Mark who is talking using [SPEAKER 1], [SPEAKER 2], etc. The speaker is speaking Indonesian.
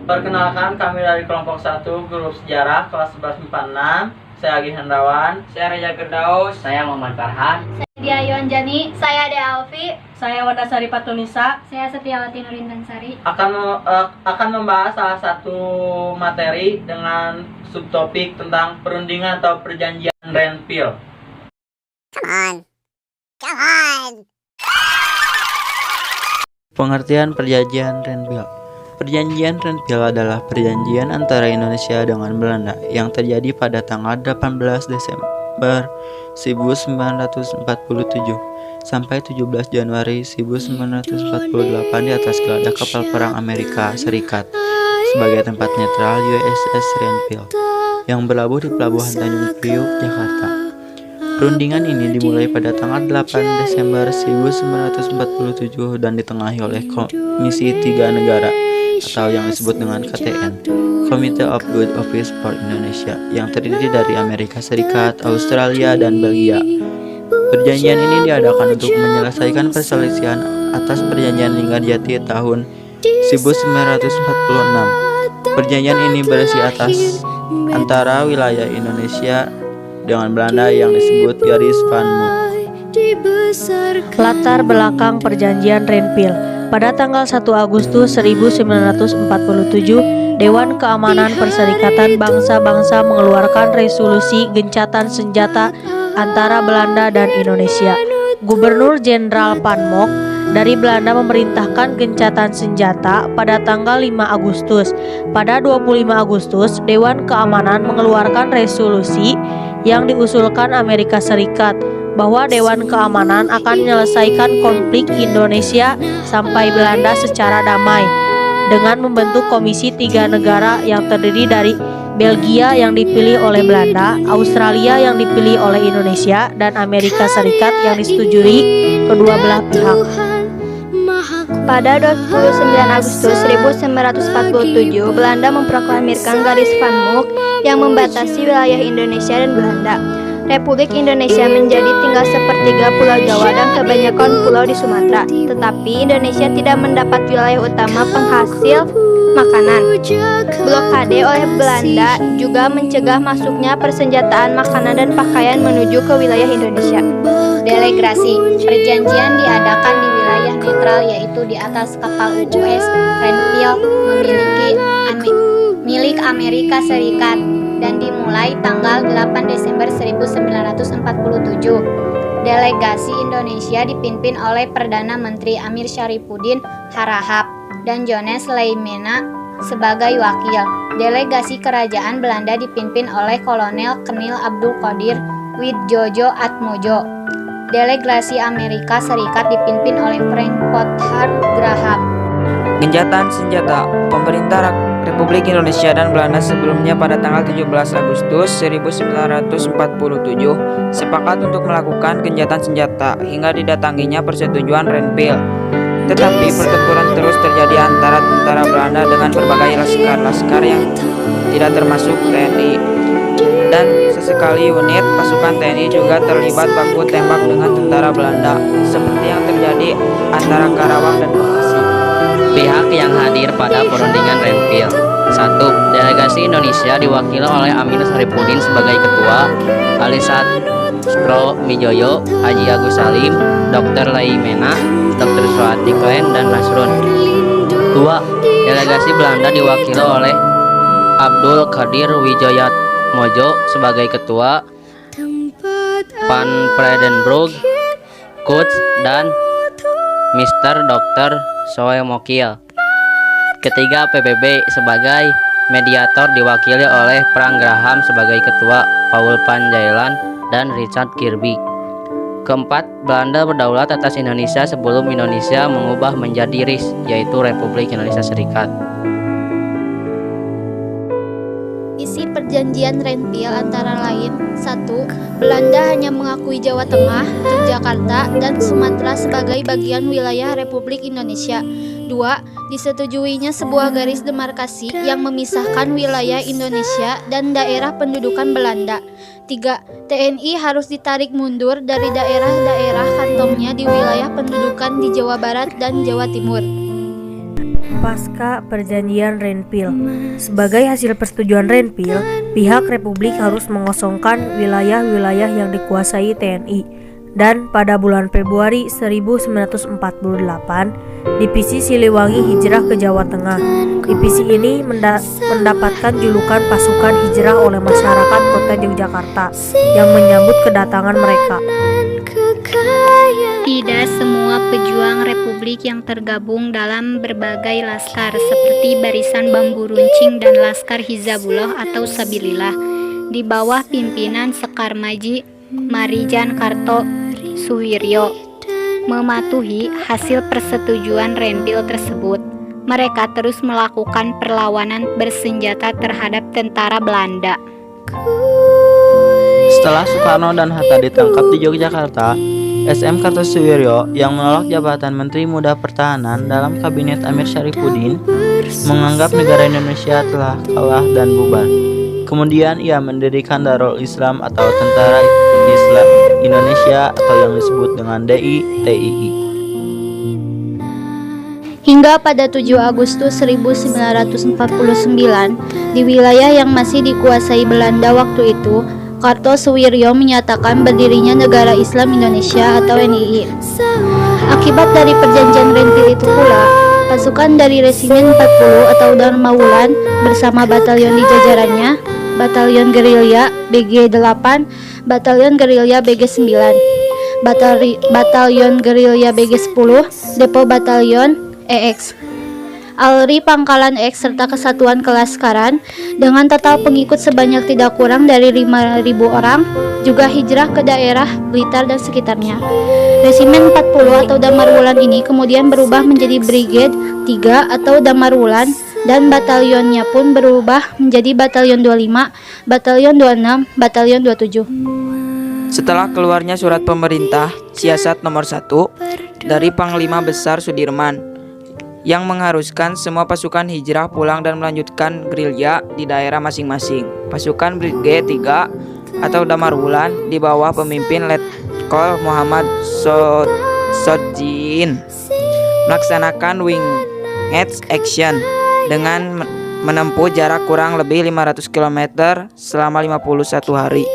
[SPEAKER 1] Perkenalkan, kami dari kelompok 1 Grup Sejarah kelas 1146. Saya Agi Hendrawan.
[SPEAKER 2] Saya Reza Firdaus.
[SPEAKER 3] Saya Muhammad Farhan.
[SPEAKER 4] Saya Dia Yuanjani.
[SPEAKER 5] Saya Dea Alfi.
[SPEAKER 6] Saya Wandasari Patunisa.
[SPEAKER 4] Saya Setiawati Nurintansari.
[SPEAKER 1] Akan membahas salah satu materi dengan subtopik tentang perundingan atau perjanjian Renville.
[SPEAKER 7] Come on.
[SPEAKER 1] Pengertian perjanjian Renville. Perjanjian Renville adalah perjanjian antara Indonesia dengan Belanda yang terjadi pada tanggal 18 Desember 1947 sampai 17 Januari 1948 di atas geladak kapal perang Amerika Serikat sebagai tempat netral USS Renville yang berlabuh di Pelabuhan Tanjung Priuk, Jakarta. Perundingan ini dimulai pada tanggal 8 Desember 1947 dan ditengahi oleh Komisi Tiga Negara atau yang disebut dengan KTN, Committee of Good Office for Indonesia, yang terdiri dari Amerika Serikat, Australia, dan Belgia. Perjanjian ini diadakan untuk menyelesaikan perselisihan atas perjanjian Linggarjati tahun 1946. Perjanjian ini berisi atas antara wilayah Indonesia dengan Belanda yang disebut Garis Van Mook.
[SPEAKER 6] Latar belakang perjanjian Renville. Pada tanggal 1 Agustus 1947, Dewan Keamanan Perserikatan Bangsa-Bangsa mengeluarkan resolusi gencatan senjata antara Belanda dan Indonesia. Gubernur Jenderal Van Mook dari Belanda memerintahkan gencatan senjata pada tanggal 5 Agustus. Pada 25 Agustus, Dewan Keamanan mengeluarkan resolusi yang diusulkan Amerika Serikat bahwa Dewan Keamanan akan menyelesaikan konflik Indonesia sampai Belanda secara damai dengan membentuk Komisi Tiga Negara yang terdiri dari Belgia yang dipilih oleh Belanda, Australia yang dipilih oleh Indonesia, dan Amerika Serikat yang disetujui kedua belah pihak.
[SPEAKER 5] Pada 29 Agustus 1947, Belanda memproklamirkan Garis Van Mook yang membatasi wilayah Indonesia dan Belanda. Republik Indonesia menjadi tinggal sepertiga Pulau Jawa dan kebanyakan pulau di Sumatera. Tetapi Indonesia tidak mendapat wilayah utama penghasil makanan. Blokade oleh Belanda juga mencegah masuknya persenjataan, makanan, dan pakaian menuju ke wilayah Indonesia.
[SPEAKER 4] Delegasi. Perjanjian diadakan di wilayah netral, yaitu di atas kapal USS Renville milik Amerika Serikat dan dimulai tanggal 8 Desember 1947. Delegasi Indonesia dipimpin oleh Perdana Menteri Amir Syarifuddin Harahap dan Jones Leymena sebagai wakil. Delegasi Kerajaan Belanda dipimpin oleh Kolonel Kenil Abdul Qadir Widjojo Atmojo. Delegasi Amerika Serikat dipimpin oleh Frank Pothard Graham.
[SPEAKER 2] Gencatan senjata. Pemerintah Republik Indonesia dan Belanda sebelumnya pada tanggal 17 Agustus 1947 sepakat untuk melakukan gencatan senjata hingga didatanginya persetujuan Renville. Tetapi pertempuran terus terjadi antara tentara Belanda dengan berbagai laskar yang tidak termasuk TNI. Dan sesekali unit pasukan TNI juga terlibat baku tembak dengan tentara Belanda, seperti yang terjadi antara Karawang dan Bekasi.
[SPEAKER 3] Pihak yang hadir pada perundingan Renville. 1. Delegasi Indonesia diwakili oleh Amir Syarifuddin sebagai ketua, Alisat Spro Mijoyo, Haji Agus Salim, Dr. Leymena, Dr. Suwati Klen, dan Nasrun. 2. Delegasi Belanda diwakili oleh Abdul Qadir Wijayat Mojo sebagai ketua, Van Vredenburg, Kutz, dan Mr. Dr. Soemokil. Ketiga, PBB sebagai mediator diwakili oleh Frank Graham sebagai ketua, Paul van Jailan, dan Richard Kirby. Keempat, Belanda berdaulat atas Indonesia sebelum Indonesia mengubah menjadi RIS, yaitu Republik Indonesia Serikat.
[SPEAKER 4] Isi perjanjian Renville antara lain: 1. Belanda hanya mengakui Jawa Tengah, Yogyakarta, dan Sumatera sebagai bagian wilayah Republik Indonesia. 2. Disetujuinya sebuah garis demarkasi yang memisahkan wilayah Indonesia dan daerah pendudukan Belanda. 3. TNI harus ditarik mundur dari daerah-daerah kantongnya di wilayah pendudukan di Jawa Barat dan Jawa Timur.
[SPEAKER 6] Pasca Perjanjian Renville. Sebagai hasil persetujuan Renville, pihak Republik harus mengosongkan wilayah-wilayah yang dikuasai TNI. Dan pada bulan Februari 1948, Divisi Siliwangi hijrah ke Jawa Tengah. Divisi ini mendapatkan julukan pasukan hijrah oleh masyarakat kota Yogyakarta yang menyambut kedatangan mereka.
[SPEAKER 4] Tidak semua pejuang Republik yang tergabung dalam berbagai laskar seperti Barisan Bambu Runcing dan Laskar Hizabullah atau Sabilillah di bawah pimpinan Sekar Maji Marijan Karto Suwiryo mematuhi hasil persetujuan Renville tersebut. Mereka terus melakukan perlawanan bersenjata terhadap tentara Belanda.
[SPEAKER 1] Setelah Soekarno dan Hatta ditangkap di Yogyakarta, SM Kartosuwiryo yang menolak jabatan Menteri Muda Pertahanan dalam Kabinet Amir Syarifuddin menganggap negara Indonesia telah kalah dan bubar. Kemudian ia mendirikan Darul Islam atau Tentara Islam Indonesia atau yang disebut dengan DITII.
[SPEAKER 4] Hingga pada 7 Agustus 1949, di wilayah yang masih dikuasai Belanda waktu itu, Kartosuwiryo menyatakan berdirinya Negara Islam Indonesia atau NII. Akibat dari perjanjian Renville itu pula, pasukan dari Resimen 40 atau Dharma Wulan bersama batalion di jajarannya, Batalion Gerilya BG8, Batalion Gerilya BG9, Batalion Gerilya BG10, Depo Batalion EX, Alri Pangkalan X serta Kesatuan Kelaskaran dengan total pengikut sebanyak tidak kurang dari 5.000 orang juga hijrah ke daerah Blitar dan sekitarnya. Resimen 40 atau Damar Wulan ini kemudian berubah menjadi Brigade 3 atau Damar Wulan dan batalionnya pun berubah menjadi Batalion 25, Batalion 26, Batalion 27.
[SPEAKER 2] Setelah keluarnya surat pemerintah siasat nomor 1 dari Panglima Besar Sudirman yang mengharuskan semua pasukan hijrah pulang dan melanjutkan gerilya di daerah masing-masing. Pasukan Brigade 3 atau Damar Wulan di bawah pemimpin Letkol Muhammad Sodjin melaksanakan winged action dengan menempuh jarak kurang lebih 500 km selama 51 hari.